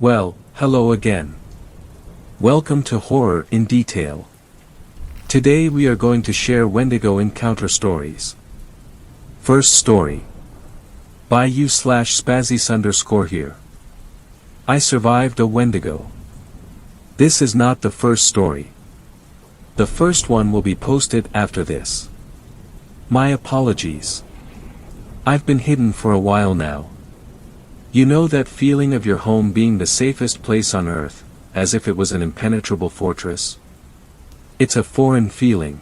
Well, hello again. Welcome to Horror in Detail. Today we are going to share Wendigo encounter stories. First story. By you/Spazzies_ here. I survived a Wendigo. This is not the first story. The first one will be posted after this. My apologies. I've been hidden for a while now. You know that feeling of your home being the safest place on earth, as if it was an impenetrable fortress? It's a foreign feeling.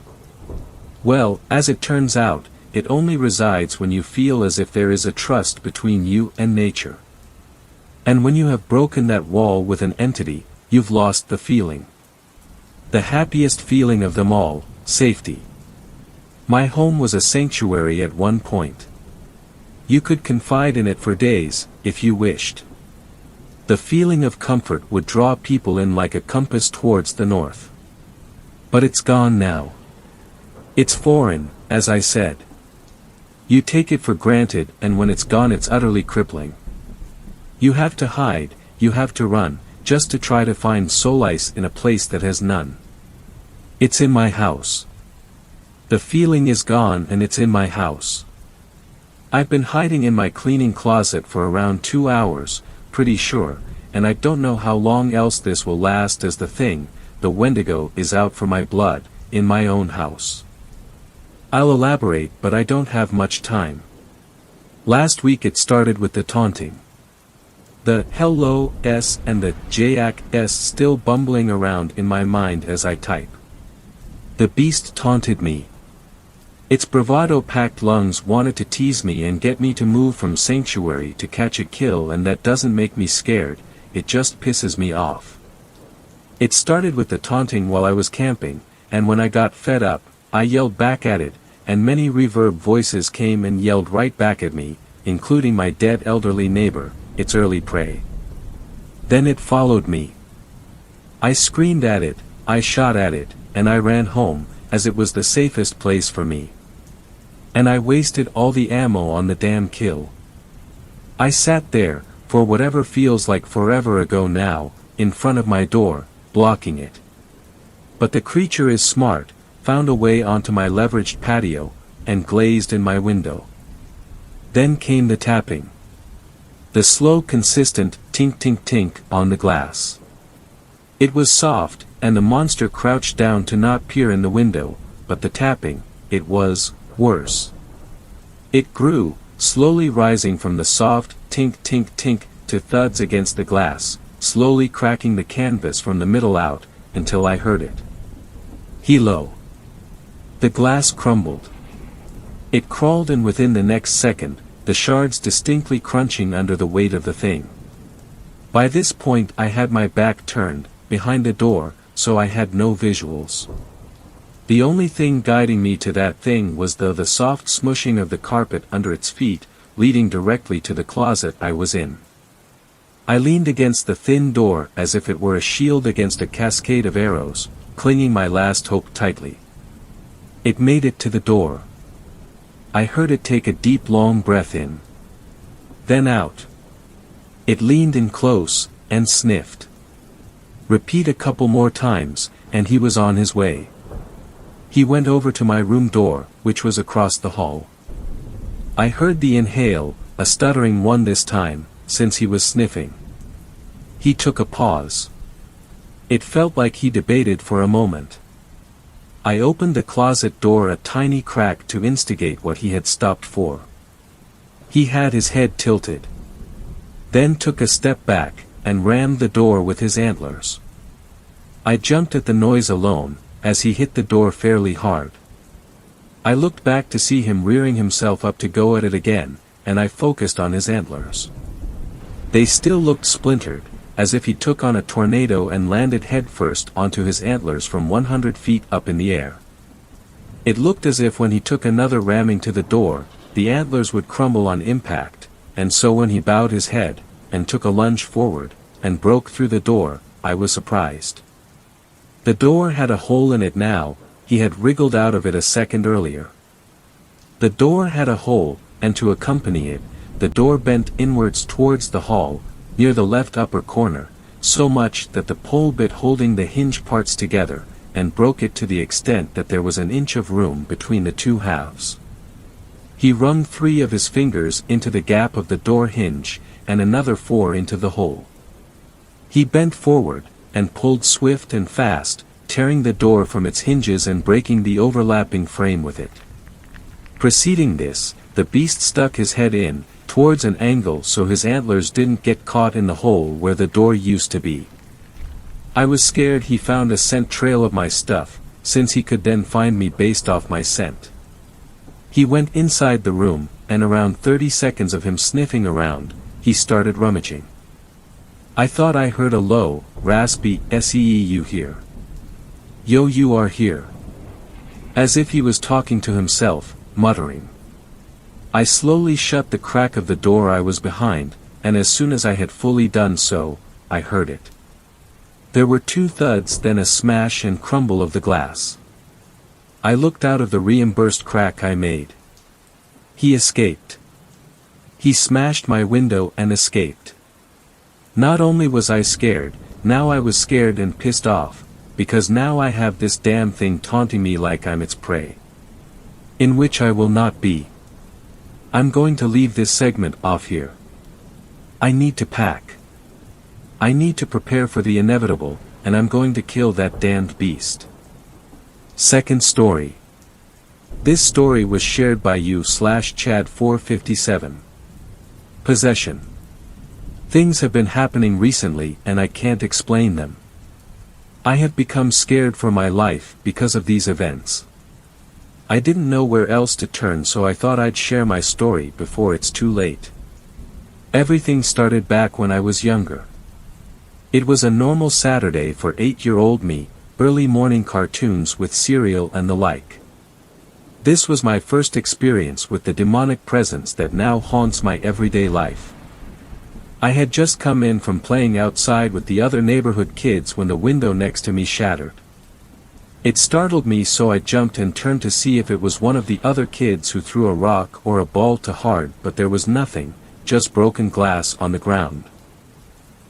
Well, as it turns out, it only resides when you feel as if there is a trust between you and nature. And when you have broken that wall with an entity, you've lost the feeling. The happiest feeling of them all, safety. My home was a sanctuary at one point. You could confide in it for days, if you wished. The feeling of comfort would draw people in like a compass towards the north. But it's gone now. It's foreign, as I said. You take it for granted, and when it's gone it's utterly crippling. You have to hide, you have to run, just to try to find solace in a place that has none. It's in my house. The feeling is gone and it's in my house. I've been hiding in my cleaning closet for around 2 hours, pretty sure, and I don't know how long else this will last as the Wendigo is out for my blood, in my own house. I'll elaborate, but I don't have much time. Last week it started with the taunting. The hello s and the jack s still bumbling around in my mind as I type. The beast taunted me. Its bravado-packed lungs wanted to tease me and get me to move from sanctuary to catch a kill, and that doesn't make me scared, it just pisses me off. It started with the taunting while I was camping, and when I got fed up, I yelled back at it, and many reverb voices came and yelled right back at me, including my dead elderly neighbor, its early prey. Then it followed me. I screamed at it, I shot at it, and I ran home, as it was the safest place for me. And I wasted all the ammo on the damn kill. I sat there, for whatever feels like forever ago now, in front of my door, blocking it. But the creature is smart, found a way onto my leveraged patio, and glazed in my window. Then came the tapping. The slow consistent tink-tink-tink on the glass. It was soft, and the monster crouched down to not peer in the window, but the tapping, it was worse. It grew, slowly rising from the soft tink-tink-tink to thuds against the glass, slowly cracking the canvas from the middle out, until I heard it. Hello. The glass crumbled. It crawled, and within the next second, the shards distinctly crunching under the weight of the thing. By this point I had my back turned, behind the door, so I had no visuals. The only thing guiding me to that thing was the soft smushing of the carpet under its feet, leading directly to the closet I was in. I leaned against the thin door as if it were a shield against a cascade of arrows, clinging my last hope tightly. It made it to the door. I heard it take a deep long breath in. Then out. It leaned in close, and sniffed. Repeat a couple more times, and he was on his way. He went over to my room door, which was across the hall. I heard the inhale, a stuttering one this time, since he was sniffing. He took a pause. It felt like he debated for a moment. I opened the closet door a tiny crack to instigate what he had stopped for. He had his head tilted. Then took a step back, and rammed the door with his antlers. I jumped at the noise alone, as he hit the door fairly hard. I looked back to see him rearing himself up to go at it again, and I focused on his antlers. They still looked splintered, as if he took on a tornado and landed headfirst onto his antlers from 100 feet up in the air. It looked as if when he took another ramming to the door, the antlers would crumble on impact, and so when he bowed his head, and took a lunge forward, and broke through the door, I was surprised. The door had a hole in it now, he had wriggled out of it a second earlier. The door had a hole, and to accompany it, the door bent inwards towards the hall, near the left upper corner, so much that the pole bit holding the hinge parts together, and broke it to the extent that there was an inch of room between the two halves. He wrung 3 of his fingers into the gap of the door hinge, and another 4 into the hole. He bent forward, and pulled swift and fast, tearing the door from its hinges and breaking the overlapping frame with it. Preceding this, the beast stuck his head in, towards an angle so his antlers didn't get caught in the hole where the door used to be. I was scared he found a scent trail of my stuff, since he could then find me based off my scent. He went inside the room, and around 30 seconds of him sniffing around, he started rummaging. I thought I heard a low, raspy, "See-you here? Yo, you are here." As if he was talking to himself, muttering. I slowly shut the crack of the door I was behind, and as soon as I had fully done so, I heard it. There were 2 thuds, then a smash and crumble of the glass. I looked out of the reimbursed crack I made. He escaped. He smashed my window and escaped. Not only was I scared, now I was scared and pissed off, because now I have this damn thing taunting me like I'm its prey. In which I will not be. I'm going to leave this segment off here. I need to pack. I need to prepare for the inevitable, and I'm going to kill that damned beast. Second story. This story was shared by you/Chad457. Possession. Things have been happening recently and I can't explain them. I have become scared for my life because of these events. I didn't know where else to turn, so I thought I'd share my story before it's too late. Everything started back when I was younger. It was a normal Saturday for 8-year-old me, early morning cartoons with cereal and the like. This was my first experience with the demonic presence that now haunts my everyday life. I had just come in from playing outside with the other neighborhood kids when the window next to me shattered. It startled me, so I jumped and turned to see if it was one of the other kids who threw a rock or a ball too hard, but there was nothing, just broken glass on the ground.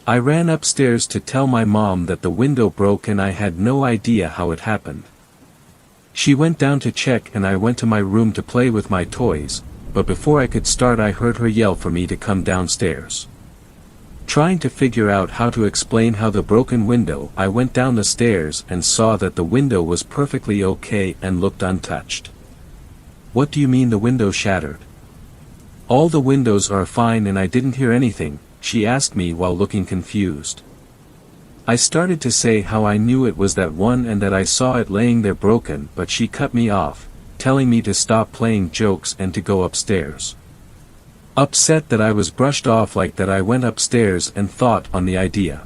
I ran upstairs to tell my mom that the window broke and I had no idea how it happened. She went down to check and I went to my room to play with my toys, but before I could start I heard her yell for me to come downstairs. Trying to figure out how to explain how the broken window, I went down the stairs and saw that the window was perfectly okay and looked untouched. "What do you mean the window shattered?" "All the windows are fine and I didn't hear anything," she asked me while looking confused. I started to say how I knew it was that one and that I saw it laying there broken, but she cut me off, telling me to stop playing jokes and to go upstairs. Upset that I was brushed off like that, I went upstairs and thought on the idea.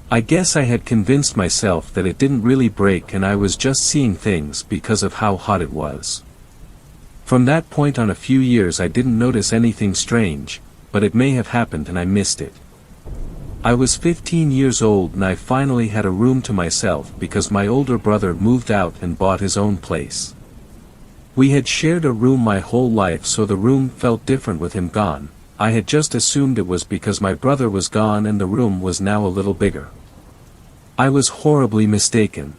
I guess I had convinced myself that it didn't really break and I was just seeing things because of how hot it was. From that point on, a few years I didn't notice anything strange, but it may have happened and I missed it. I was 15 years old and I finally had a room to myself because my older brother moved out and bought his own place. We had shared a room my whole life, so the room felt different with him gone. I had just assumed it was because my brother was gone and the room was now a little bigger. I was horribly mistaken.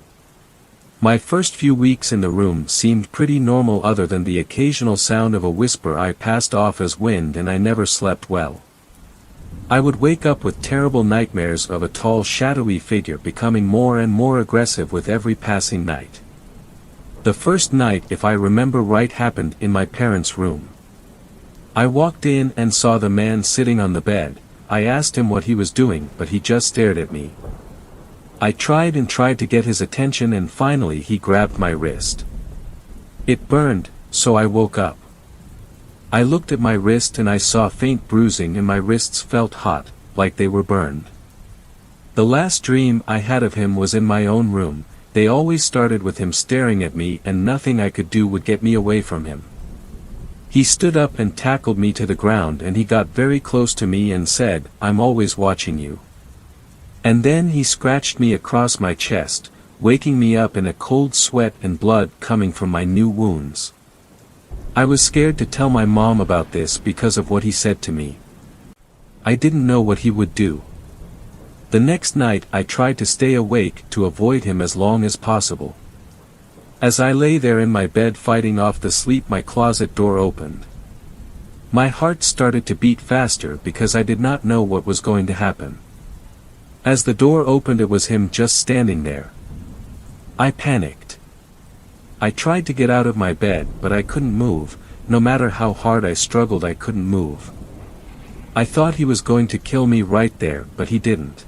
My first few weeks in the room seemed pretty normal other than the occasional sound of a whisper I passed off as wind, and I never slept well. I would wake up with terrible nightmares of a tall shadowy figure becoming more and more aggressive with every passing night. The first night, if I remember right, happened in my parents' room. I walked in and saw the man sitting on the bed. I asked him what he was doing, but he just stared at me. I tried to get his attention and finally he grabbed my wrist. It burned, so I woke up. I looked at my wrist and I saw faint bruising and my wrists felt hot, like they were burned. The last dream I had of him was in my own room. They always started with him staring at me and nothing I could do would get me away from him. He stood up and tackled me to the ground and he got very close to me and said, "I'm always watching you." And then he scratched me across my chest, waking me up in a cold sweat and blood coming from my new wounds. I was scared to tell my mom about this because of what he said to me. I didn't know what he would do. The next night I tried to stay awake to avoid him as long as possible. As I lay there in my bed fighting off the sleep, my closet door opened. My heart started to beat faster because I did not know what was going to happen. As the door opened, it was him just standing there. I panicked. I tried to get out of my bed, but I couldn't move. No matter how hard I struggled, I couldn't move. I thought he was going to kill me right there, but he didn't.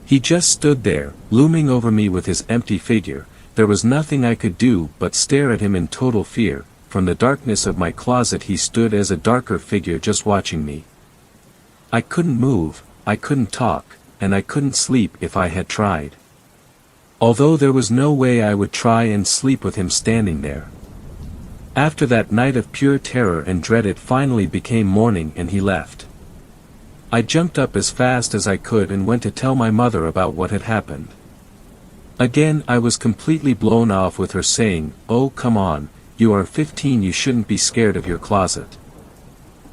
He just stood there, looming over me with his empty figure. There was nothing I could do but stare at him in total fear. From the darkness of my closet he stood as a darker figure just watching me. I couldn't move, I couldn't talk, and I couldn't sleep if I had tried. Although there was no way I would try and sleep with him standing there. After that night of pure terror and dread, it finally became morning and he left. I jumped up as fast as I could and went to tell my mother about what had happened. Again I was completely blown off with her saying, "Oh, come on, you are 15, you shouldn't be scared of your closet.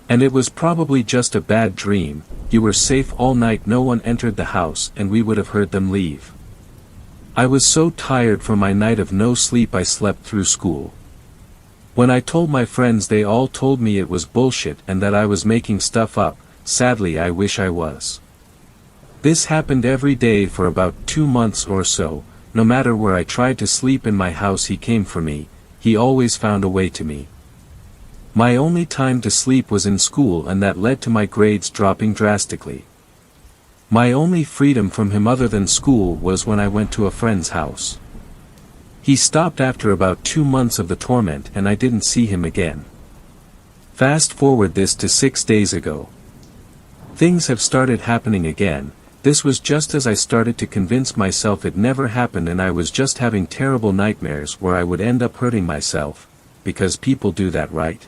And it was probably just a bad dream, you were safe all night, no one entered the house and we would have heard them leave." I was so tired from my night of no sleep I slept through school. When I told my friends, they all told me it was bullshit and that I was making stuff up. Sadly, I wish I was. This happened every day for about 2 months or so. No matter where I tried to sleep in my house, he came for me. He always found a way to me. My only time to sleep was in school, and that led to my grades dropping drastically. My only freedom from him other than school was when I went to a friend's house. He stopped after about 2 months of the torment and I didn't see him again. Fast forward this to 6 days ago. Things have started happening again. This was just as I started to convince myself it never happened, and I was just having terrible nightmares where I would end up hurting myself, because people do that, right?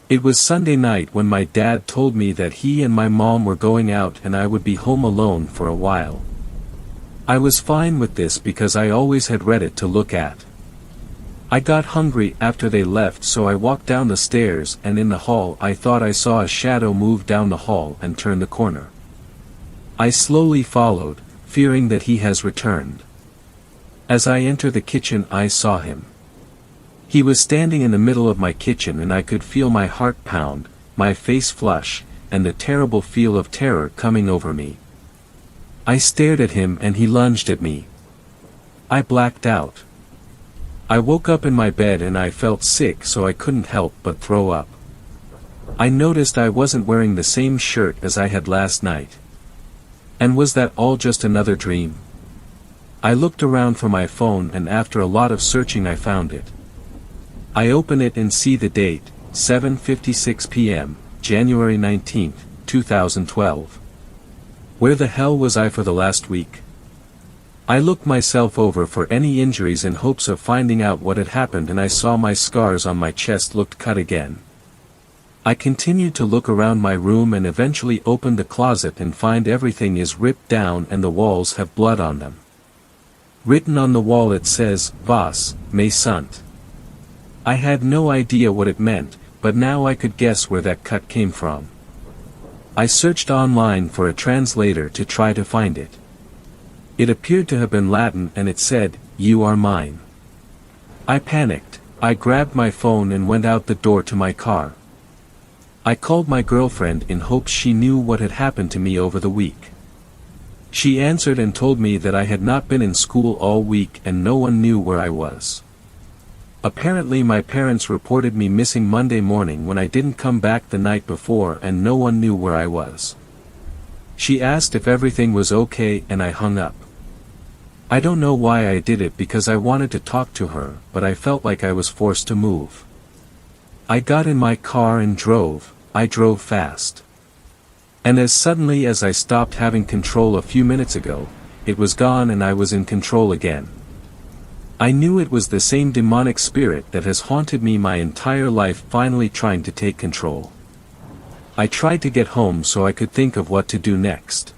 It was Sunday night when my dad told me that he and my mom were going out and I would be home alone for a while. I was fine with this because I always had Reddit to look at. I got hungry after they left, so I walked down the stairs, and in the hall I thought I saw a shadow move down the hall and turn the corner. I slowly followed, fearing that he has returned. As I entered the kitchen I saw him. He was standing in the middle of my kitchen and I could feel my heart pound, my face flush, and the terrible feel of terror coming over me. I stared at him and he lunged at me. I blacked out. I woke up in my bed and I felt sick, so I couldn't help but throw up. I noticed I wasn't wearing the same shirt as I had last night. And was that all just another dream? I looked around for my phone and after a lot of searching I found it. I open it and see the date, 7:56 p.m., January 19th, 2012. Where the hell was I for the last week? I looked myself over for any injuries in hopes of finding out what had happened, and I saw my scars on my chest looked cut again. I continued to look around my room and eventually opened the closet and find everything is ripped down and the walls have blood on them. Written on the wall it says, "Boss, may sunt." I had no idea what it meant, but now I could guess where that cut came from. I searched online for a translator to try to find it. It appeared to have been Latin and it said, "You are mine." I panicked. I grabbed my phone and went out the door to my car. I called my girlfriend in hopes she knew what had happened to me over the week. She answered and told me that I had not been in school all week and no one knew where I was. Apparently my parents reported me missing Monday morning when I didn't come back the night before and no one knew where I was. She asked if everything was okay and I hung up. I don't know why I did it, because I wanted to talk to her, but I felt like I was forced to move. I got in my car and drove. I drove fast. And as suddenly as I stopped having control a few minutes ago, it was gone and I was in control again. I knew it was the same demonic spirit that has haunted me my entire life finally trying to take control. I tried to get home so I could think of what to do next.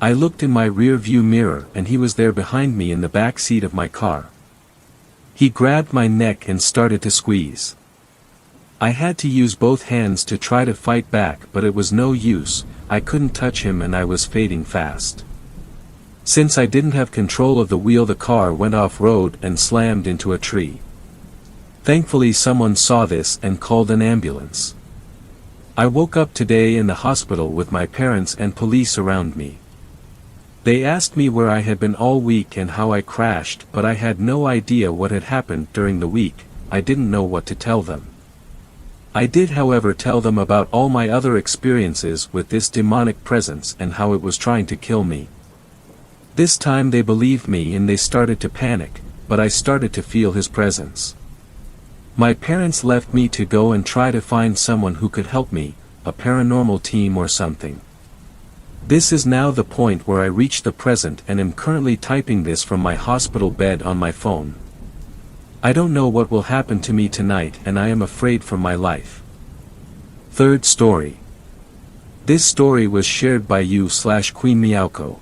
I looked in my rear view mirror and he was there behind me in the back seat of my car. He grabbed my neck and started to squeeze. I had to use both hands to try to fight back, but it was no use. I couldn't touch him and I was fading fast. Since I didn't have control of the wheel, the car went off-road and slammed into a tree. Thankfully someone saw this and called an ambulance. I woke up today in the hospital with my parents and police around me. They asked me where I had been all week and how I crashed, but I had no idea what had happened during the week. I didn't know what to tell them. I did, however, tell them about all my other experiences with this demonic presence and how it was trying to kill me. This time they believed me and they started to panic, but I started to feel his presence. My parents left me to go and try to find someone who could help me, a paranormal team or something. This is now the point where I reach the present and am currently typing this from my hospital bed on my phone. I don't know what will happen to me tonight and I am afraid for my life. Third story. This story was shared by you/Queen Meowko.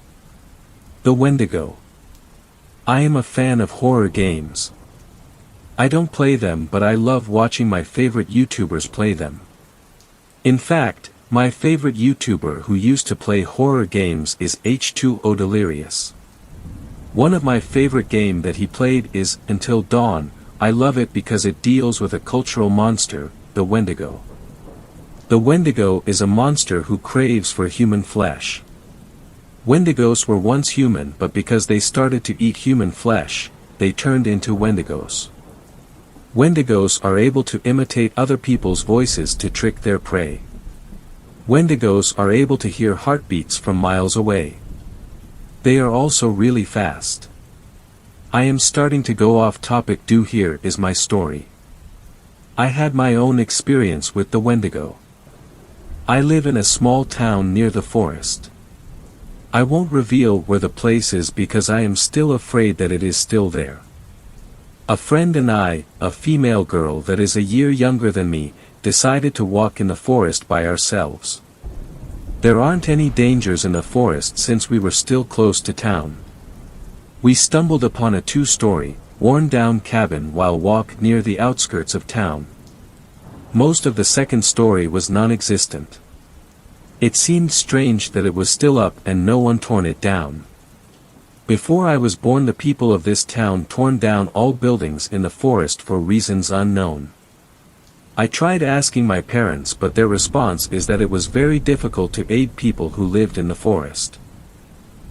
The Wendigo. I am a fan of horror games. I don't play them, but I love watching my favorite YouTubers play them. In fact, my favorite YouTuber who used to play horror games is H2O Delirious. One of my favorite game that he played is Until Dawn. I love it because it deals with a cultural monster, the Wendigo. The Wendigo is a monster who craves for human flesh. Wendigos were once human, but because they started to eat human flesh, they turned into Wendigos. Wendigos are able to imitate other people's voices to trick their prey. Wendigos are able to hear heartbeats from miles away. They are also really fast. I am starting to go off topic. Here is my story. I had my own experience with the Wendigo. I live in a small town near the forest. I won't reveal where the place is because I am still afraid that it is still there. A friend and I, a female girl that is a year younger than me, decided to walk in the forest by ourselves. There aren't any dangers in the forest since we were still close to town. We stumbled upon a 2-story, worn-down cabin while walking near the outskirts of town. Most of the second story was non-existent. It seemed strange that it was still up and no one torn it down. Before I was born, the people of this town torn down all buildings in the forest for reasons unknown. I tried asking my parents, but their response is that it was very difficult to aid people who lived in the forest.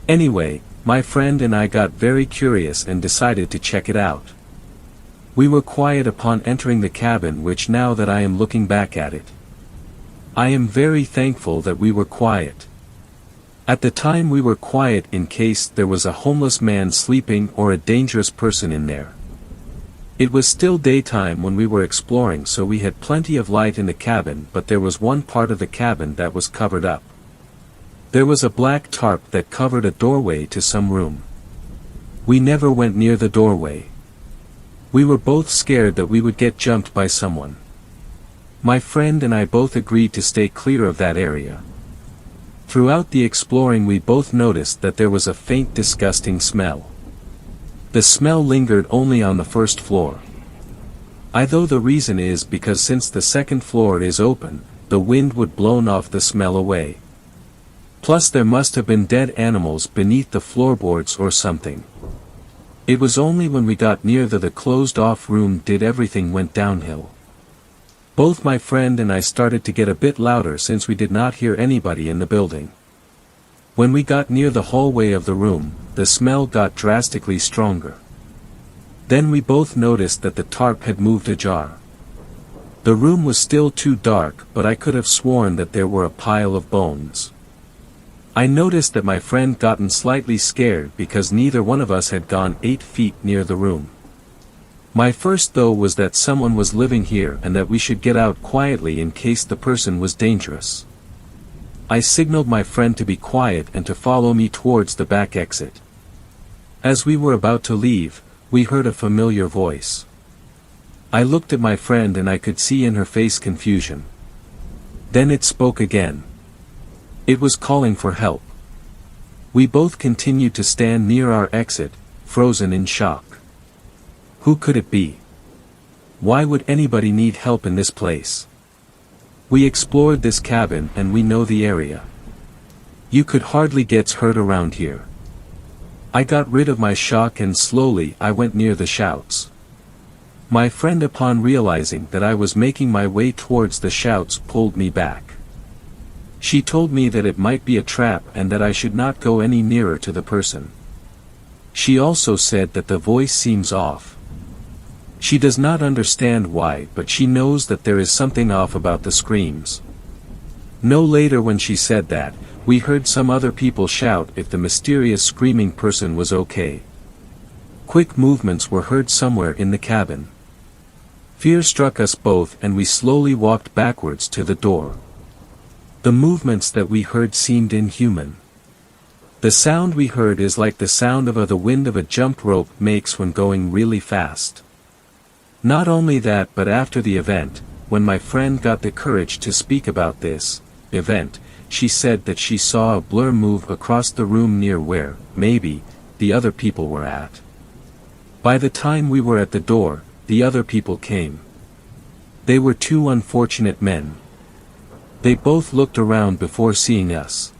Anyway, my friend and I got very curious and decided to check it out. We were quiet upon entering the cabin, which now that I am looking back at it, I am very thankful that we were quiet. At the time we were quiet in case there was a homeless man sleeping or a dangerous person in there. It was still daytime when we were exploring, so we had plenty of light in the cabin, but there was one part of the cabin that was covered up. There was a black tarp that covered a doorway to some room. We never went near the doorway. We were both scared that we would get jumped by someone. My friend and I both agreed to stay clear of that area. Throughout the exploring we both noticed that there was a faint, disgusting smell. The smell lingered only on the first floor. Though the reason is because since the second floor is open, the wind would blown off the smell away. Plus there must have been dead animals beneath the floorboards or something. It was only when we got near the closed-off room did everything went downhill. Both my friend and I started to get a bit louder since we did not hear anybody in the building. When we got near the hallway of the room, the smell got drastically stronger. Then we both noticed that the tarp had moved ajar. The room was still too dark, but I could have sworn that there were a pile of bones. I noticed that my friend gotten slightly scared because neither one of us had gone 8 feet near the room. My first thought was that someone was living here and that we should get out quietly in case the person was dangerous. I signaled my friend to be quiet and to follow me towards the back exit. As we were about to leave, we heard a familiar voice. I looked at my friend and I could see in her face confusion. Then it spoke again. It was calling for help. We both continued to stand near our exit, frozen in shock. Who could it be? Why would anybody need help in this place? We explored this cabin and we know the area. You could hardly get hurt around here. I got rid of my shock and slowly I went near the shouts. My friend, upon realizing that I was making my way towards the shouts, pulled me back. She told me that it might be a trap and that I should not go any nearer to the person. She also said that the voice seems off. She does not understand why, but she knows that there is something off about the screams. No later, when she said that, we heard some other people shout if the mysterious screaming person was okay. Quick movements were heard somewhere in the cabin. Fear struck us both and we slowly walked backwards to the door. The movements that we heard seemed inhuman. The sound we heard is like the sound of the wind of a jump rope makes when going really fast. Not only that, but after the event, when my friend got the courage to speak about this event, she said that she saw a blur move across the room near where, maybe, the other people were at. By the time we were at the door, the other people came. They were two unfortunate men. They both looked around before seeing us.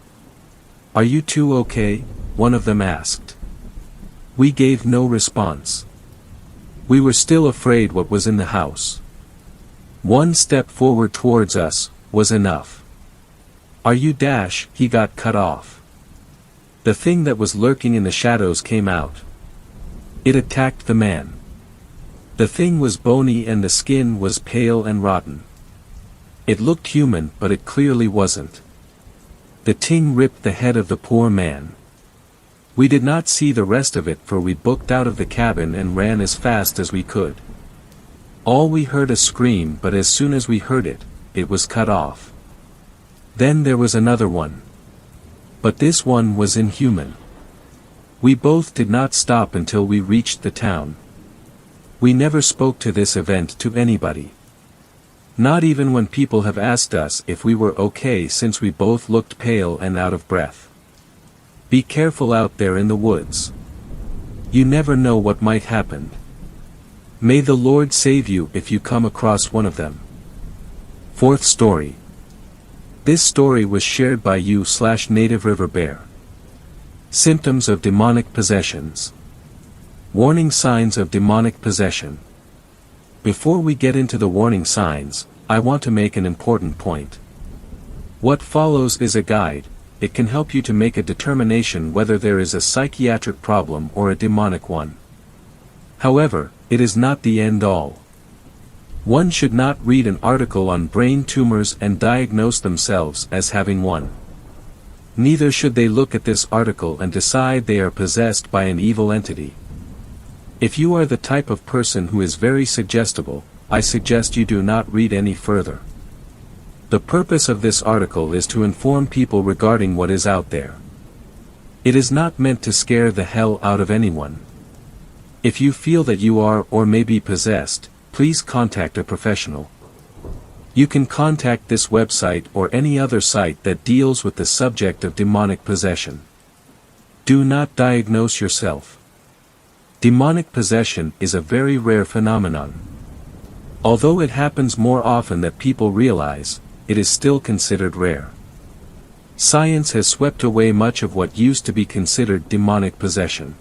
"Are you two okay?" one of them asked. We gave no response. We were still afraid what was in the house. One step forward towards us was enough. "Are you dash?" He got cut off. The thing that was lurking in the shadows came out. It attacked the man. The thing was bony and the skin was pale and rotten. It looked human, but it clearly wasn't. The thing ripped the head of the poor man. We did not see the rest of it, for we booked out of the cabin and ran as fast as we could. All we heard a scream, but as soon as we heard it, it was cut off. Then there was another one. But this one was inhuman. We both did not stop until we reached the town. We never spoke to this event to anybody. Not even when people have asked us if we were okay, since we both looked pale and out of breath. Be careful out there in the woods. You never know what might happen. May the Lord save you if you come across one of them. Fourth story. This story was shared by you/Native River Bear. Symptoms of demonic possessions. Warning signs of demonic possession. Before we get into the warning signs, I want to make an important point. What follows is a guide. It can help you to make a determination whether there is a psychiatric problem or a demonic one. However, it is not the end-all. One should not read an article on brain tumors and diagnose themselves as having one. Neither should they look at this article and decide they are possessed by an evil entity. If you are the type of person who is very suggestible, I suggest you do not read any further. The purpose of this article is to inform people regarding what is out there. It is not meant to scare the hell out of anyone. If you feel that you are or may be possessed, please contact a professional. You can contact this website or any other site that deals with the subject of demonic possession. Do not diagnose yourself. Demonic possession is a very rare phenomenon. Although it happens more often than people realize, it is still considered rare. Science has swept away much of what used to be considered demonic possession.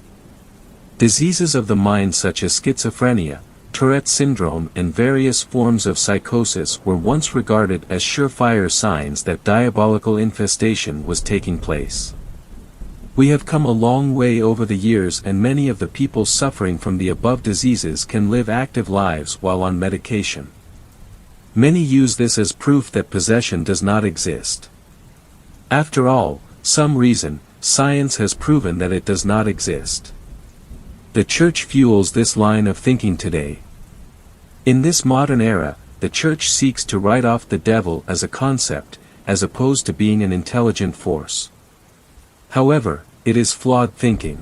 Diseases of the mind such as schizophrenia, Tourette syndrome and various forms of psychosis were once regarded as surefire signs that diabolical infestation was taking place. We have come a long way over the years, and many of the people suffering from the above diseases can live active lives while on medication. Many use this as proof that possession does not exist. After all, some reason, science has proven that it does not exist. The church fuels this line of thinking today. In this modern era, the church seeks to write off the devil as a concept, as opposed to being an intelligent force. However, it is flawed thinking.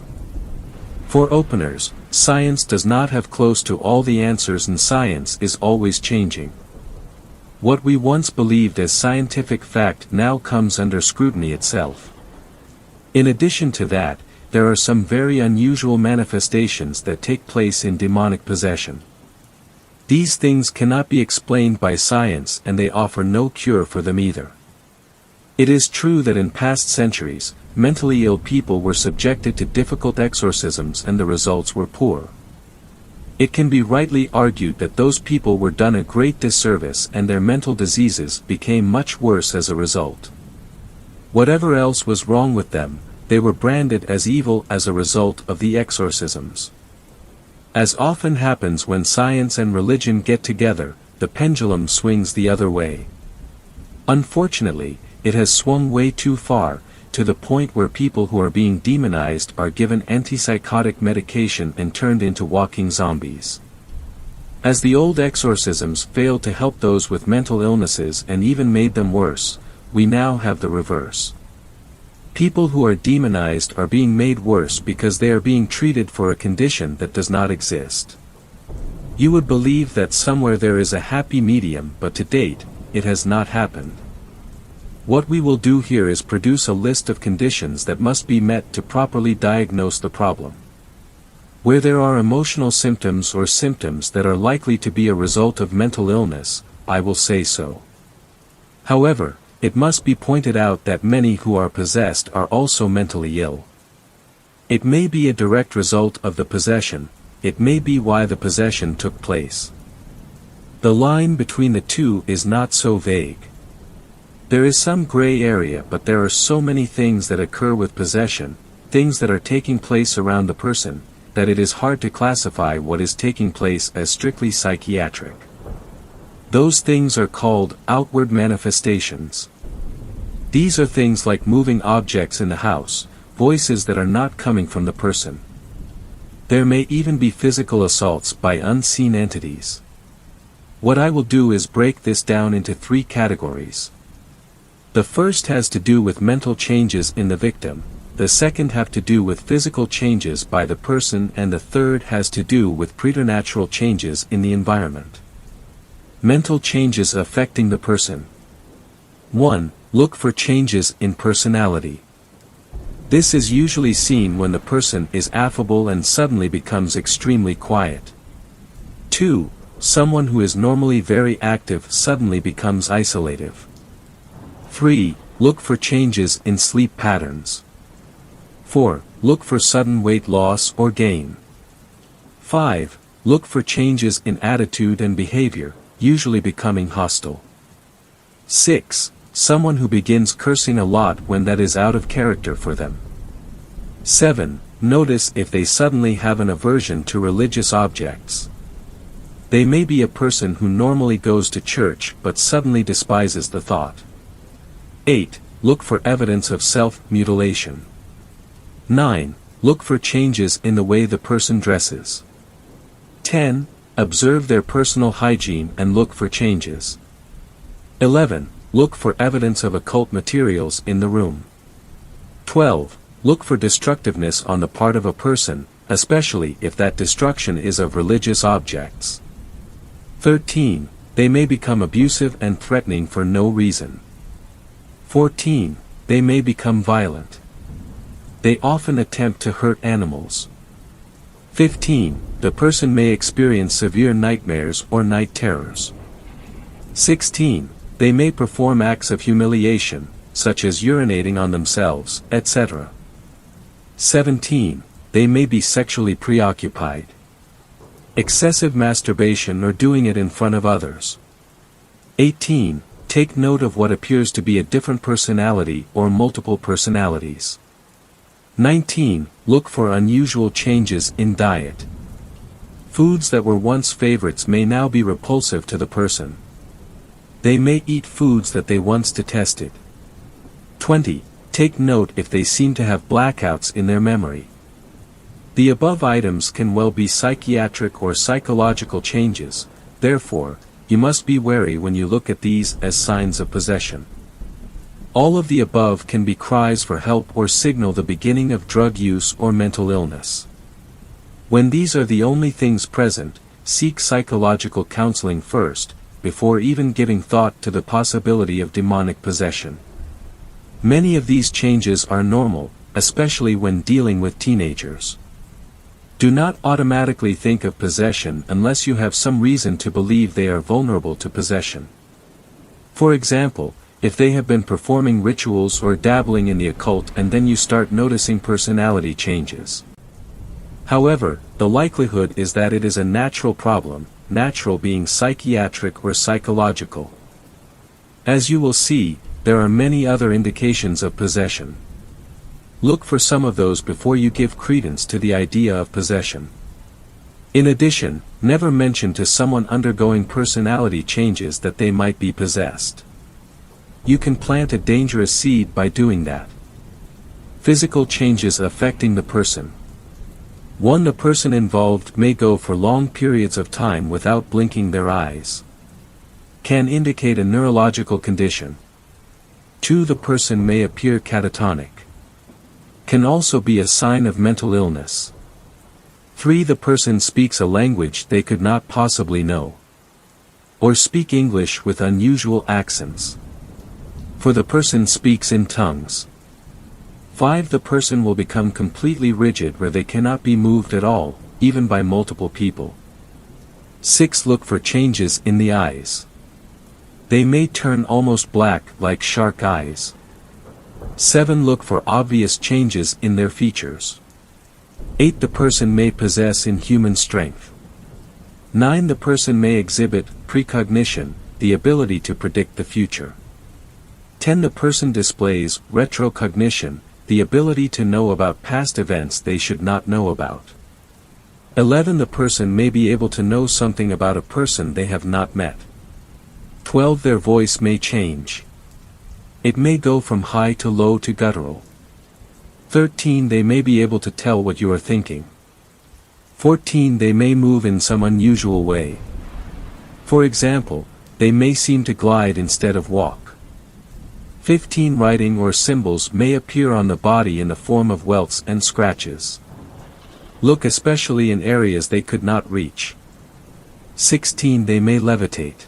For openers, science does not have close to all the answers, and science is always changing. What we once believed as scientific fact now comes under scrutiny itself. In addition to that, there are some very unusual manifestations that take place in demonic possession. These things cannot be explained by science and they offer no cure for them either. It is true that in past centuries, mentally ill people were subjected to difficult exorcisms and the results were poor. It can be rightly argued that those people were done a great disservice and their mental diseases became much worse as a result. Whatever else was wrong with them, they were branded as evil as a result of the exorcisms. As often happens when science and religion get together, the pendulum swings the other way. Unfortunately, it has swung way too far, to the point where people who are being demonized are given antipsychotic medication and turned into walking zombies. As the old exorcisms failed to help those with mental illnesses and even made them worse, we now have the reverse. People who are demonized are being made worse because they are being treated for a condition that does not exist. You would believe that somewhere there is a happy medium, but to date, it has not happened. What we will do here is produce a list of conditions that must be met to properly diagnose the problem. Where there are emotional symptoms or symptoms that are likely to be a result of mental illness, I will say so. However, it must be pointed out that many who are possessed are also mentally ill. It may be a direct result of the possession, it may be why the possession took place. The line between the two is not so vague. There is some gray area, but there are so many things that occur with possession, things that are taking place around the person, that it is hard to classify what is taking place as strictly psychiatric. Those things are called outward manifestations. These are things like moving objects in the house, voices that are not coming from the person. There may even be physical assaults by unseen entities. What I will do is break this down into 3 categories. The first has to do with mental changes in the victim, the second have to do with physical changes by the person, and the third has to do with preternatural changes in the environment. Mental changes affecting the person. 1. Look for changes in personality. This is usually seen when the person is affable and suddenly becomes extremely quiet. 2. Someone who is normally very active suddenly becomes isolative. 3. Look for changes in sleep patterns. 4. Look for sudden weight loss or gain. 5. Look for changes in attitude and behavior, usually becoming hostile. 6. Someone who begins cursing a lot when that is out of character for them. 7. Notice if they suddenly have an aversion to religious objects. They may be a person who normally goes to church but suddenly despises the thought. 8. Look for evidence of self-mutilation. 9. Look for changes in the way the person dresses. 10. Observe their personal hygiene and look for changes. 11. Look for evidence of occult materials in the room. 12. Look for destructiveness on the part of a person, especially if that destruction is of religious objects. 13. They may become abusive and threatening for no reason. 14. They may become violent. They often attempt to hurt animals. 15. The person may experience severe nightmares or night terrors. 16. They may perform acts of humiliation, such as urinating on themselves, etc. 17. They may be sexually preoccupied. Excessive masturbation or doing it in front of others. 18. Take note of what appears to be a different personality or multiple personalities. 19. Look for unusual changes in diet. Foods that were once favorites may now be repulsive to the person. They may eat foods that they once detested. 20. Take note if they seem to have blackouts in their memory. The above items can well be psychiatric or psychological changes, therefore, you must be wary when you look at these as signs of possession. All of the above can be cries for help or signal the beginning of drug use or mental illness. When these are the only things present, seek psychological counseling first, before even giving thought to the possibility of demonic possession. Many of these changes are normal, especially when dealing with teenagers. Do not automatically think of possession unless you have some reason to believe they are vulnerable to possession. For example, if they have been performing rituals or dabbling in the occult and then you start noticing personality changes. However, the likelihood is that it is a natural problem, natural being psychiatric or psychological. As you will see, there are many other indications of possession. Look for some of those before you give credence to the idea of possession. In addition, never mention to someone undergoing personality changes that they might be possessed. You can plant a dangerous seed by doing that. Physical changes affecting the person. 1. The person involved may go for long periods of time without blinking their eyes. Can indicate a neurological condition. 2. The person may appear catatonic. Can also be a sign of mental illness. 3. The person speaks a language they could not possibly know. Or speak English with unusual accents. 4. The person speaks in tongues. 5. The person will become completely rigid where they cannot be moved at all, even by multiple people. 6. Look for changes in the eyes. They may turn almost black like shark eyes. 7. Look for obvious changes in their features. 8. The person may possess inhuman strength. 9. The person may exhibit precognition, the ability to predict the future. 10. The person displays retrocognition, the ability to know about past events they should not know about. 11. The person may be able to know something about a person they have not met. 12. Their voice may change. It may go from high to low to guttural. 13. They may be able to tell what you are thinking. 14. They may move in some unusual way. For example, they may seem to glide instead of walk. 15. Writing or symbols may appear on the body in the form of welts and scratches. Look especially in areas they could not reach. 16. They may levitate.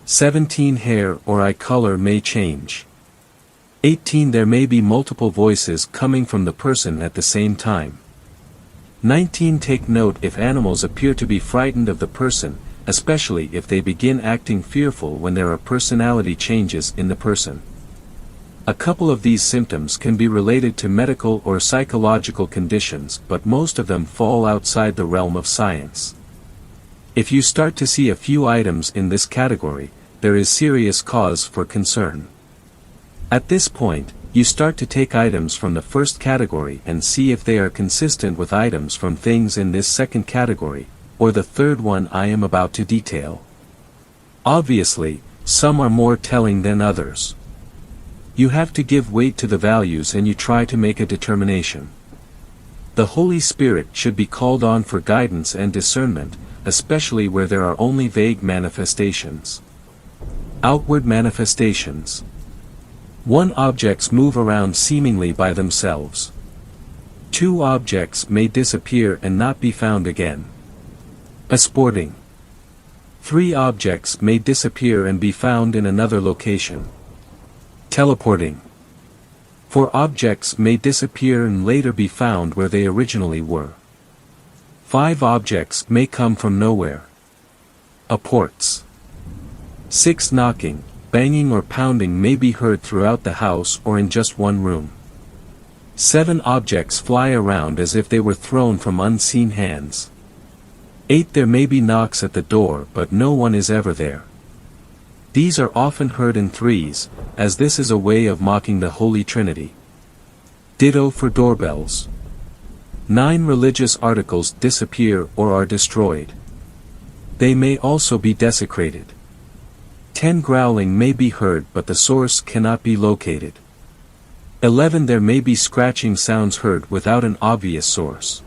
17. Hair or eye color may change. 18. There may be multiple voices coming from the person at the same time. 19. Take note if animals appear to be frightened of the person, especially if they begin acting fearful when there are personality changes in the person. A couple of these symptoms can be related to medical or psychological conditions, but most of them fall outside the realm of science. If you start to see a few items in this category, there is serious cause for concern. At this point, you start to take items from the first category and see if they are consistent with items from things in this second category, or the third one I am about to detail. Obviously, some are more telling than others. You have to give weight to the values and you try to make a determination. The Holy Spirit should be called on for guidance and discernment, especially where there are only vague manifestations. Outward manifestations. 1. Objects move around seemingly by themselves. 2. Objects may disappear and not be found again. Asporting. 3. Objects may disappear and be found in another location. Teleporting. 4. Objects may disappear and later be found where they originally were. 5. Objects may come from nowhere. Apports. 6. Knocking, banging or pounding may be heard throughout the house or in just one room. 7. Objects fly around as if they were thrown from unseen hands. 8. There may be knocks at the door but no one is ever there. These are often heard in threes, as this is a way of mocking the Holy Trinity. Ditto for doorbells. 9. Religious articles disappear or are destroyed. They may also be desecrated. 10. Growling may be heard but the source cannot be located. 11. There may be scratching sounds heard without an obvious source.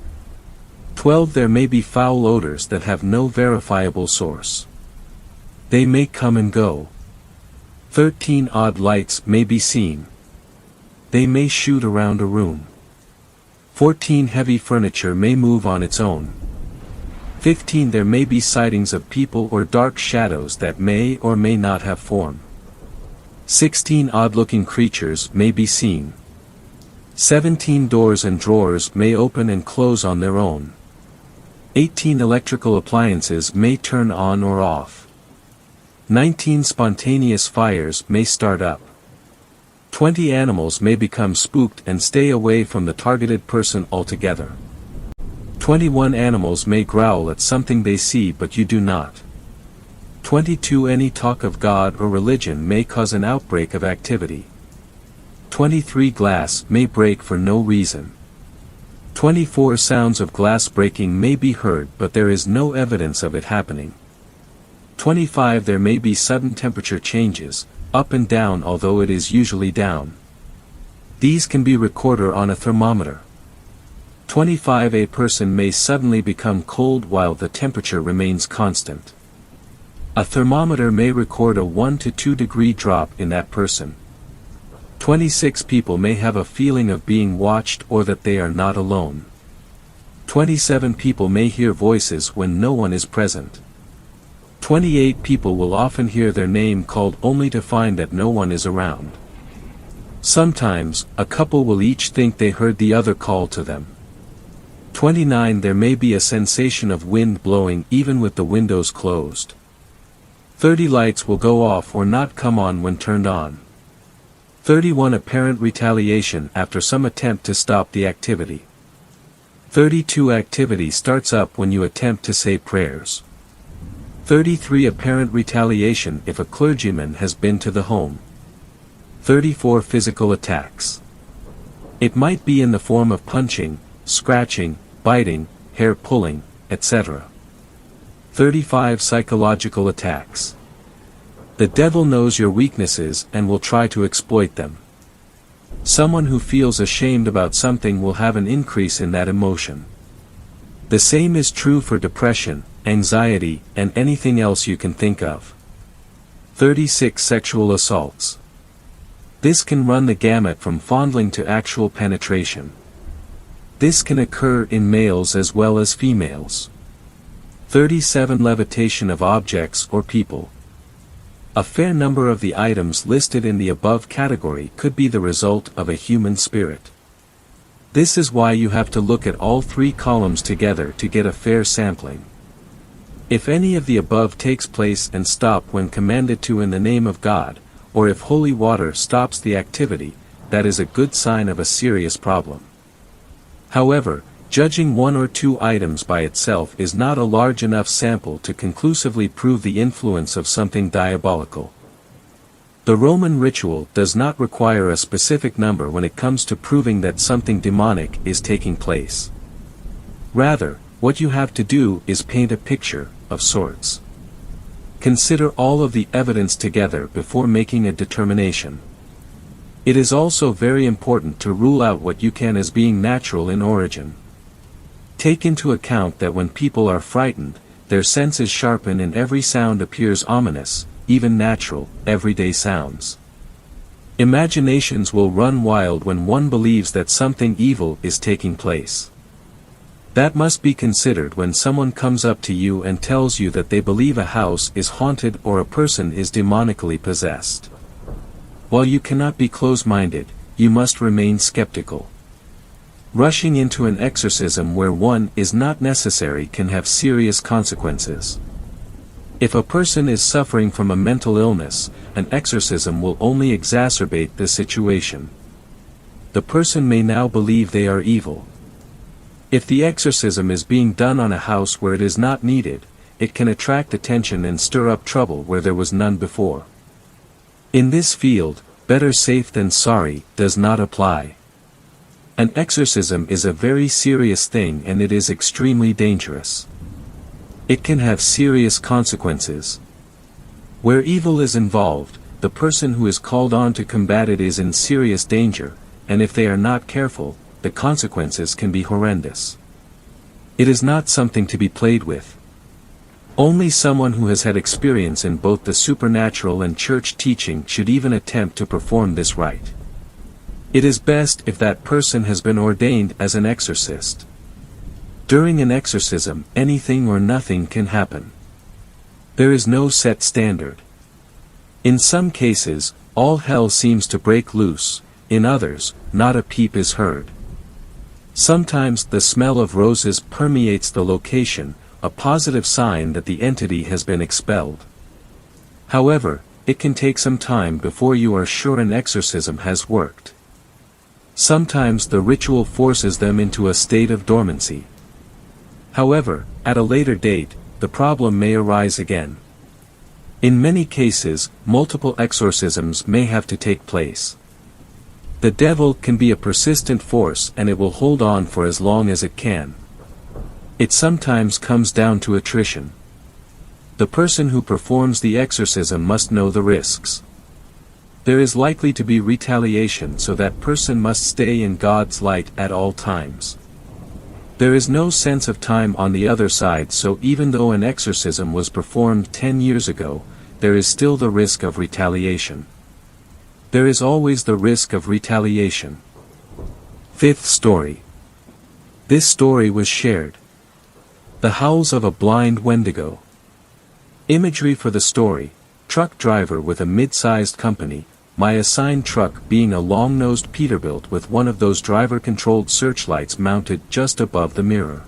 12. There may be foul odors that have no verifiable source. They may come and go. 13. Odd lights may be seen. They may shoot around a room. 14. Heavy furniture may move on its own. 15. There may be sightings of people or dark shadows that may or may not have form. 16. Odd-looking creatures may be seen. 17 doors and drawers may open and close on their own. 18 electrical appliances may turn on or off. 19 spontaneous fires may start up. 20 animals may become spooked and stay away from the targeted person altogether. 21 animals may growl at something they see but you do not. 22 Any talk of God or religion may cause an outbreak of activity. 23 Glass may break for no reason. 24 Sounds of glass breaking may be heard but there is no evidence of it happening. 25 There may be sudden temperature changes, up and down although it is usually down. These can be recorded on a thermometer. 25 A person may suddenly become cold while the temperature remains constant. A thermometer may record a 1 to 2 degree drop in that person. 26 People may have a feeling of being watched or that they are not alone. 27 People may hear voices when no one is present. 28 People will often hear their name called only to find that no one is around. Sometimes, a couple will each think they heard the other call to them. 29 There may be a sensation of wind blowing even with the windows closed. 30 Lights will go off or not come on when turned on. 31 Apparent retaliation after some attempt to stop the activity. 32 Activity starts up when you attempt to say prayers. 33 Apparent retaliation if a clergyman has been to the home. 34 Physical attacks. It might be in the form of punching, scratching, biting, hair pulling, etc. 35 Psychological attacks. The devil knows your weaknesses and will try to exploit them. Someone who feels ashamed about something will have an increase in that emotion. The same is true for depression, anxiety, and anything else you can think of. 36 Sexual assaults. This can run the gamut from fondling to actual penetration. This can occur in males as well as females. 37 Levitation of objects or people. A fair number of the items listed in the above category could be the result of a human spirit. This is why you have to look at all three columns together to get a fair sampling. If any of the above takes place and stop when commanded to in the name of God, or if holy water stops the activity, that is a good sign of a serious problem. However, judging one or two items by itself is not a large enough sample to conclusively prove the influence of something diabolical. The Roman ritual does not require a specific number when it comes to proving that something demonic is taking place. Rather, what you have to do is paint a picture, of sorts. Consider all of the evidence together before making a determination. It is also very important to rule out what you can as being natural in origin. Take into account that when people are frightened, their senses sharpen and every sound appears ominous, even natural, everyday sounds. Imaginations will run wild when one believes that something evil is taking place. That must be considered when someone comes up to you and tells you that they believe a house is haunted or a person is demonically possessed. While you cannot be close-minded, you must remain skeptical. Rushing into an exorcism where one is not necessary can have serious consequences. If a person is suffering from a mental illness, an exorcism will only exacerbate the situation. The person may now believe they are evil. If the exorcism is being done on a house where it is not needed, it can attract attention and stir up trouble where there was none before. In this field, better safe than sorry does not apply. An exorcism is a very serious thing and it is extremely dangerous. It can have serious consequences. Where evil is involved, the person who is called on to combat it is in serious danger, and if they are not careful, the consequences can be horrendous. It is not something to be played with. Only someone who has had experience in both the supernatural and church teaching should even attempt to perform this rite. It is best if that person has been ordained as an exorcist. During an exorcism, anything or nothing can happen. There is no set standard. In some cases, all hell seems to break loose, In others, not a peep is heard. Sometimes the smell of roses permeates the location, a positive sign that the entity has been expelled. However, it can take some time before you are sure an exorcism has worked. Sometimes the ritual forces them into a state of dormancy. However, at a later date, the problem may arise again. In many cases, multiple exorcisms may have to take place. The devil can be a persistent force and it will hold on for as long as it can. It sometimes comes down to attrition. The person who performs the exorcism must know the risks. There is likely to be retaliation, so that person must stay in God's light at all times. There is no sense of time on the other side, so even though an exorcism was performed 10 years ago, there is still the risk of retaliation. There is always the risk of retaliation. Fifth story. This story was shared. The howls of a blind Wendigo. Imagery for the story: truck driver with a mid-sized company, my assigned truck being a long-nosed Peterbilt with one of those driver-controlled searchlights mounted just above the mirror.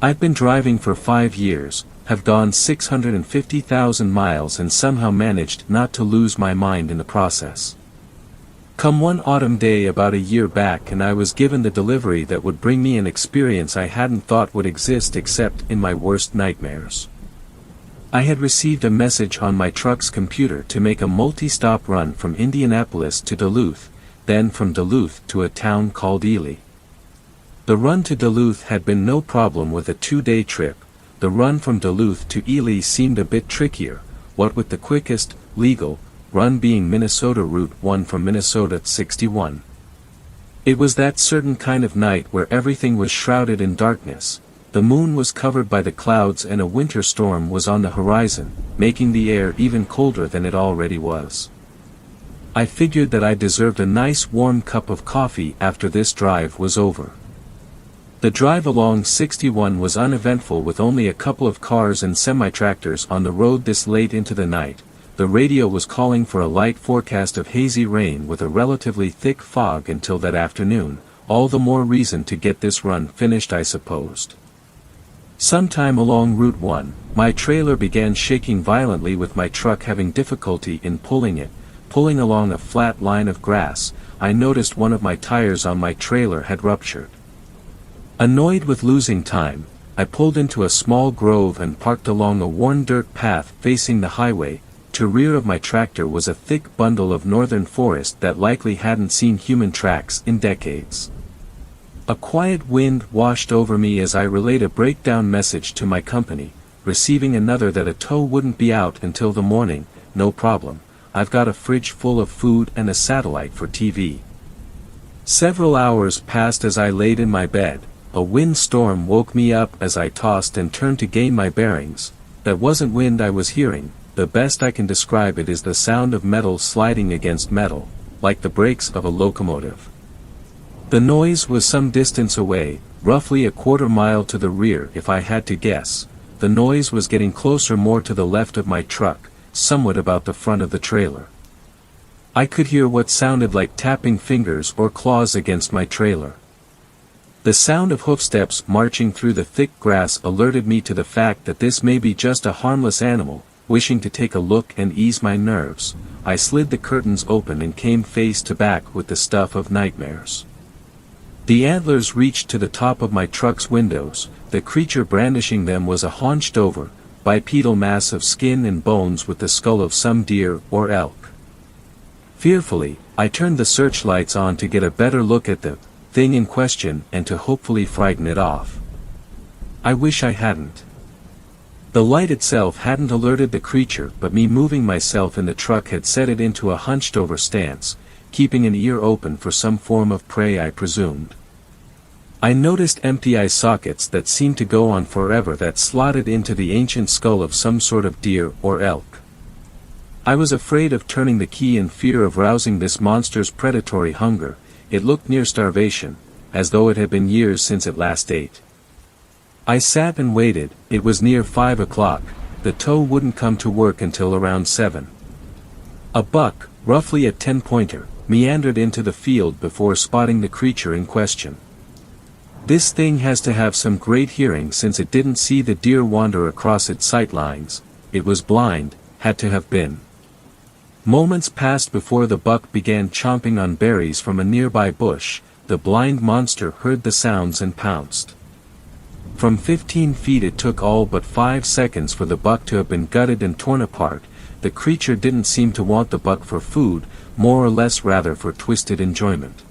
I've been driving for 5 years, have gone 650,000 miles and somehow managed not to lose my mind in the process. Come one autumn day about a year back and I was given the delivery that would bring me an experience I hadn't thought would exist except in my worst nightmares. I had received a message on my truck's computer to make a multi-stop run from Indianapolis to Duluth, then from Duluth to a town called Ely. The run to Duluth had been no problem with a 2-day trip. The run from Duluth to Ely seemed a bit trickier, what with the quickest, legal, run being Minnesota Route 1 from Minnesota 61. It was that certain kind of night where everything was shrouded in darkness, the moon was covered by the clouds and a winter storm was on the horizon, making the air even colder than it already was. I figured that I deserved a nice warm cup of coffee after this drive was over. The drive along 61 was uneventful with only a couple of cars and semi-tractors on the road this late into the night. The radio was calling for a light forecast of hazy rain with a relatively thick fog until that afternoon, all the more reason to get this run finished, I supposed. Sometime along Route 1, my trailer began shaking violently with my truck having difficulty in pulling along a flat line of grass. I noticed one of my tires on my trailer had ruptured. Annoyed with losing time, I pulled into a small grove and parked along a worn dirt path facing the highway. To rear of my tractor was a thick bundle of northern forest that likely hadn't seen human tracks in decades. A quiet wind washed over me as I relayed a breakdown message to my company, receiving another that a tow wouldn't be out until the morning. No problem, I've got a fridge full of food and a satellite for TV. Several hours passed as I laid in my bed. A windstorm woke me up as I tossed and turned to gain my bearings. That wasn't wind I was hearing. The best I can describe it is the sound of metal sliding against metal, like the brakes of a locomotive. The noise was some distance away, roughly a quarter mile to the rear if I had to guess. The noise was getting closer, more to the left of my truck, somewhat about the front of the trailer. I could hear what sounded like tapping fingers or claws against my trailer. The sound of hoofsteps marching through the thick grass alerted me to the fact that this may be just a harmless animal. Wishing to take a look and ease my nerves, I slid the curtains open and came face to back with the stuff of nightmares. The antlers reached to the top of my truck's windows. The creature brandishing them was a haunched-over, bipedal mass of skin and bones with the skull of some deer or elk. Fearfully, I turned the searchlights on to get a better look at the thing in question and to hopefully frighten it off. I wish I hadn't. The light itself hadn't alerted the creature, but me moving myself in the truck had set it into a hunched-over stance, keeping an ear open for some form of prey, I presumed. I noticed empty eye sockets that seemed to go on forever that slotted into the ancient skull of some sort of deer or elk. I was afraid of turning the key in fear of rousing this monster's predatory hunger. It looked near starvation, as though it had been years since it last ate. I sat and waited. It was near 5 o'clock, the tow wouldn't come to work until around 7. A buck, roughly a 10-pointer, meandered into the field before spotting the creature in question. This thing has to have some great hearing since it didn't see the deer wander across its sight lines. It was blind, had to have been. Moments passed before the buck began chomping on berries from a nearby bush. The blind monster heard the sounds and pounced. From 15 feet it took all but 5 seconds for the buck to have been gutted and torn apart. The creature didn't seem to want the buck for food, more or less rather for twisted enjoyment.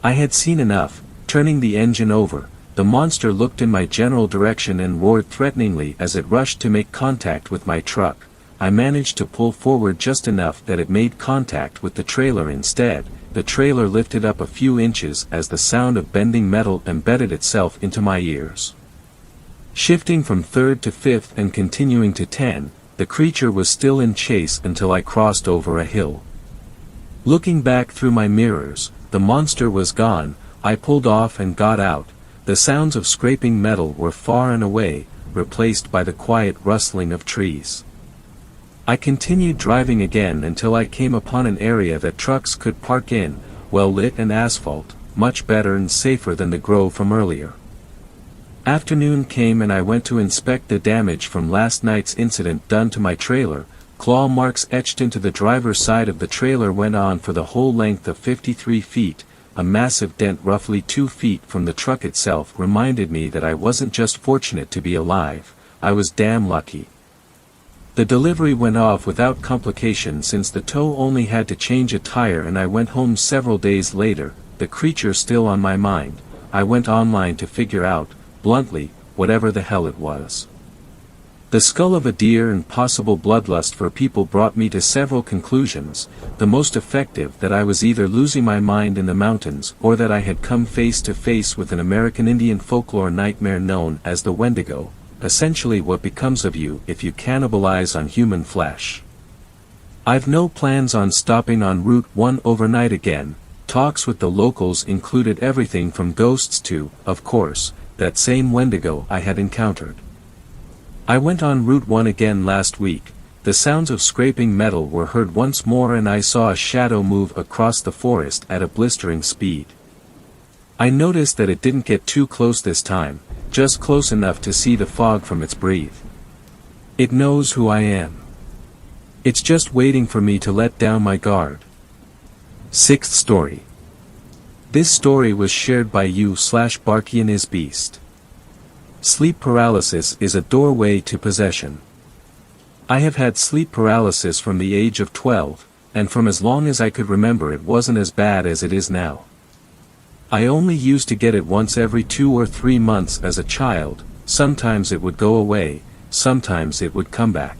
I had seen enough. Turning the engine over, the monster looked in my general direction and roared threateningly as it rushed to make contact with my truck. I managed to pull forward just enough that it made contact with the trailer instead. The trailer lifted up a few inches as the sound of bending metal embedded itself into my ears. Shifting from third to fifth and continuing to 10, the creature was still in chase until I crossed over a hill. Looking back through my mirrors, the monster was gone. I pulled off and got out. The sounds of scraping metal were far and away, replaced by the quiet rustling of trees. I continued driving again until I came upon an area that trucks could park in, well lit and asphalt, much better and safer than the grove from earlier. Afternoon came and I went to inspect the damage from last night's incident done to my trailer. Claw marks etched into the driver's side of the trailer went on for the whole length of 53 feet. A massive dent roughly 2 feet from the truck itself reminded me that I wasn't just fortunate to be alive, I was damn lucky. The delivery went off without complication since the tow only had to change a tire and I went home several days later, the creature still on my mind. I went online to figure out, bluntly, whatever the hell it was. The skull of a deer and possible bloodlust for people brought me to several conclusions, the most effective that I was either losing my mind in the mountains or that I had come face to face with an American Indian folklore nightmare known as the Wendigo, essentially what becomes of you if you cannibalize on human flesh. I've no plans on stopping on Route 1 overnight again. Talks with the locals included everything from ghosts to, of course, that same Wendigo I had encountered. I went on Route 1 again last week. The sounds of scraping metal were heard once more and I saw a shadow move across the forest at a blistering speed. I noticed that it didn't get too close this time, just close enough to see the fog from its breath. It knows who I am. It's just waiting for me to let down my guard. Sixth story. This story was shared by you/Barkianisbeast. Sleep paralysis is a doorway to possession. I have had sleep paralysis from the age of 12, and from as long as I could remember it wasn't as bad as it is now. I only used to get it once every 2 or 3 months as a child. Sometimes it would go away, sometimes it would come back.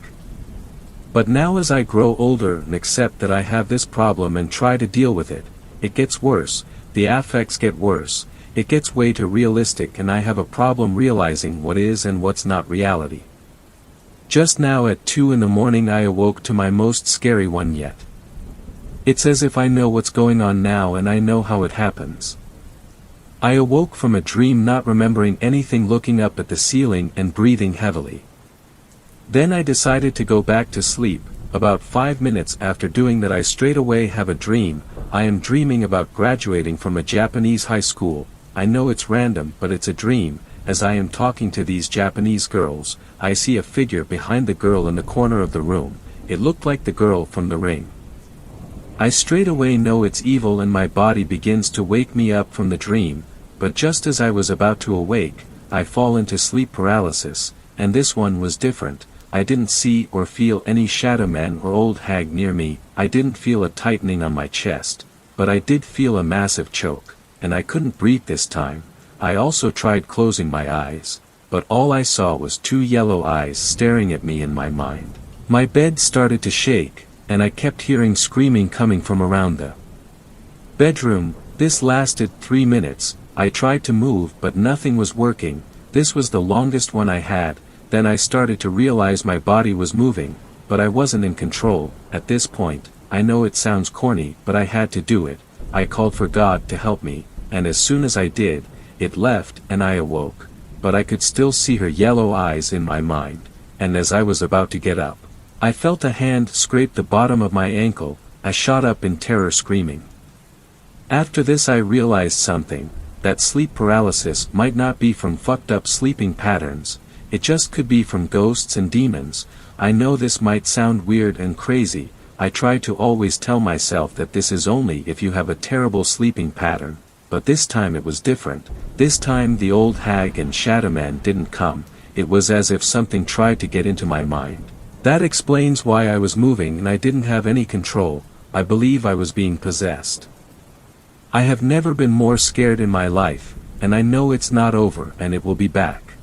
But now as I grow older and accept that I have this problem and try to deal with it, it gets worse, the affects get worse. It gets way too realistic and I have a problem realizing what is and what's not reality. Just now at 2 in the morning I awoke to my most scary one yet. It's as if I know what's going on now and I know how it happens. I awoke from a dream not remembering anything, looking up at the ceiling and breathing heavily. Then I decided to go back to sleep. About 5 minutes after doing that I straight away have a dream. I am dreaming about graduating from a Japanese high school. I know it's random but it's a dream. As I am talking to these Japanese girls, I see a figure behind the girl in the corner of the room. It looked like the girl from The Ring. I straight away know it's evil and my body begins to wake me up from the dream, but just as I was about to awake, I fall into sleep paralysis, and this one was different. I didn't see or feel any shadow man or old hag near me. I didn't feel a tightening on my chest, but I did feel a massive choke. And I couldn't breathe this time. I also tried closing my eyes, but all I saw was 2 yellow eyes staring at me in my mind. My bed started to shake, and I kept hearing screaming coming from around the bedroom. This lasted 3 minutes. I tried to move but nothing was working. This was the longest one I had. Then I started to realize my body was moving, but I wasn't in control. At this point, I know it sounds corny, but I had to do it. I called for God to help me, and as soon as I did, it left and I awoke. But I could still see her yellow eyes in my mind, and as I was about to get up, I felt a hand scrape the bottom of my ankle. I shot up in terror screaming. After this I realized something, that sleep paralysis might not be from fucked up sleeping patterns, it just could be from ghosts and demons. I know this might sound weird and crazy, I try to always tell myself that this is only if you have a terrible sleeping pattern, but this time it was different. This time the old hag and shadow man didn't come, it was as if something tried to get into my mind. That explains why I was moving and I didn't have any control. I believe I was being possessed. I have never been more scared in my life, and I know it's not over and it will be back.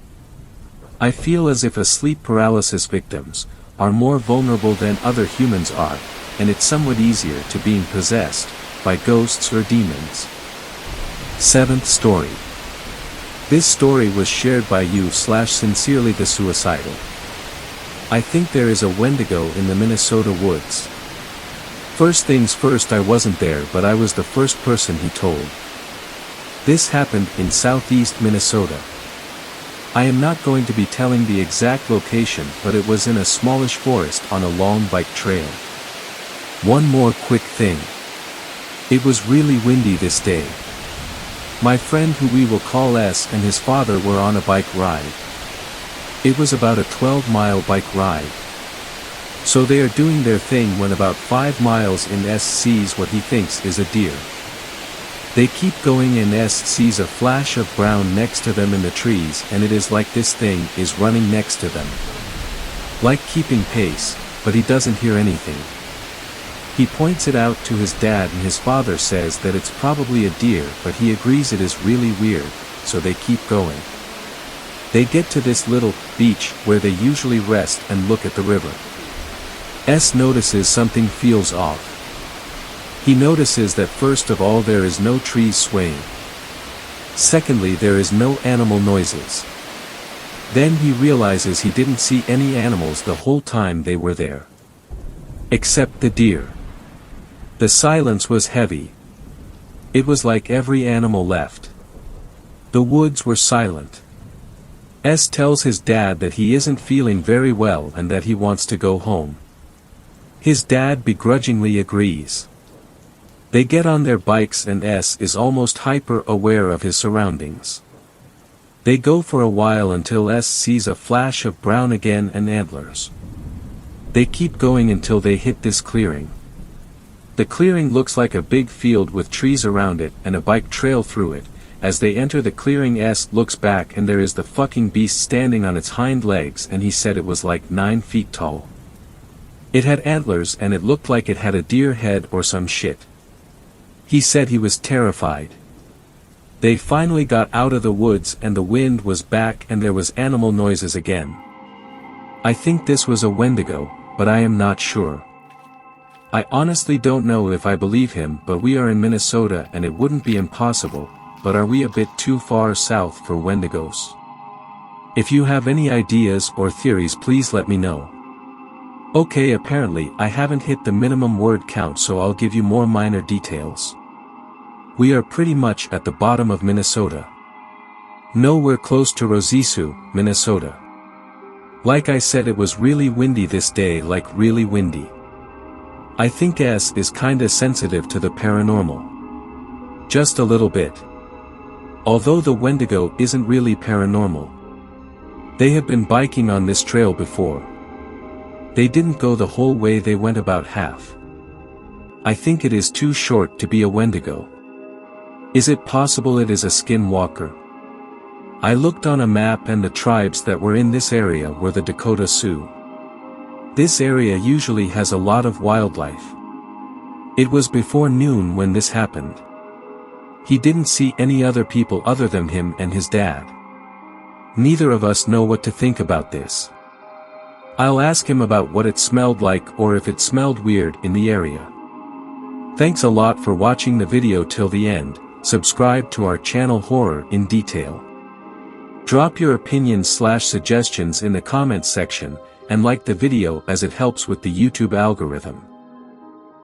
I feel as if sleep paralysis victims are more vulnerable than other humans are, and it's somewhat easier to being possessed by ghosts or demons. 7th story. This story was shared by you/sincerely the suicidal. I think there is a Wendigo in the Minnesota woods. First things first, I wasn't there, but I was the first person he told. This happened in southeast Minnesota. I am not going to be telling the exact location, but it was in a smallish forest on a long bike trail. One more quick thing. It was really windy this day. My friend, who we will call S, and his father were on a bike ride. It was about a 12-mile bike ride. So they are doing their thing when about 5 miles in S sees what he thinks is a deer. They keep going and S sees a flash of brown next to them in the trees, and it is like this thing is running next to them. Like keeping pace, but he doesn't hear anything. He points it out to his dad and his father says that it's probably a deer, but he agrees it is really weird, so they keep going. They get to this little beach where they usually rest and look at the river. S notices something feels off. He notices that first of all there is no trees swaying. Secondly, there is no animal noises. Then he realizes he didn't see any animals the whole time they were there. Except the deer. The silence was heavy. It was like every animal left. The woods were silent. S tells his dad that he isn't feeling very well and that he wants to go home. His dad begrudgingly agrees. They get on their bikes and S is almost hyper-aware of his surroundings. They go for a while until S sees a flash of brown again and antlers. They keep going until they hit this clearing. The clearing looks like a big field with trees around it and a bike trail through it. As they enter the clearing, S looks back and there is the fucking beast standing on its hind legs, and he said it was like 9 feet tall. It had antlers and it looked like it had a deer head or some shit. He said he was terrified. They finally got out of the woods and the wind was back and there was animal noises again. I think this was a Wendigo, but I am not sure. I honestly don't know if I believe him, but we are in Minnesota and it wouldn't be impossible, but are we a bit too far south for Wendigos? If you have any ideas or theories, please let me know. Okay, apparently I haven't hit the minimum word count, so I'll give you more minor details. We are pretty much at the bottom of Minnesota. Nowhere close to Rosisu, Minnesota. Like I said, it was really windy this day, like really windy. I think S is kinda sensitive to the paranormal. Just a little bit. Although the Wendigo isn't really paranormal. They have been biking on this trail before. They didn't go the whole way, they went about half. I think it is too short to be a Wendigo. Is it possible it is a skinwalker? I looked on a map and the tribes that were in this area were the Dakota Sioux. This area usually has a lot of wildlife. It was before noon when this happened. He didn't see any other people other than him and his dad. Neither of us know what to think about this. I'll ask him about what it smelled like or if it smelled weird in the area. Thanks a lot for watching the video till the end. Subscribe to our channel Horror in Detail. Drop your opinions/suggestions in the comments section, and like the video as it helps with the YouTube algorithm.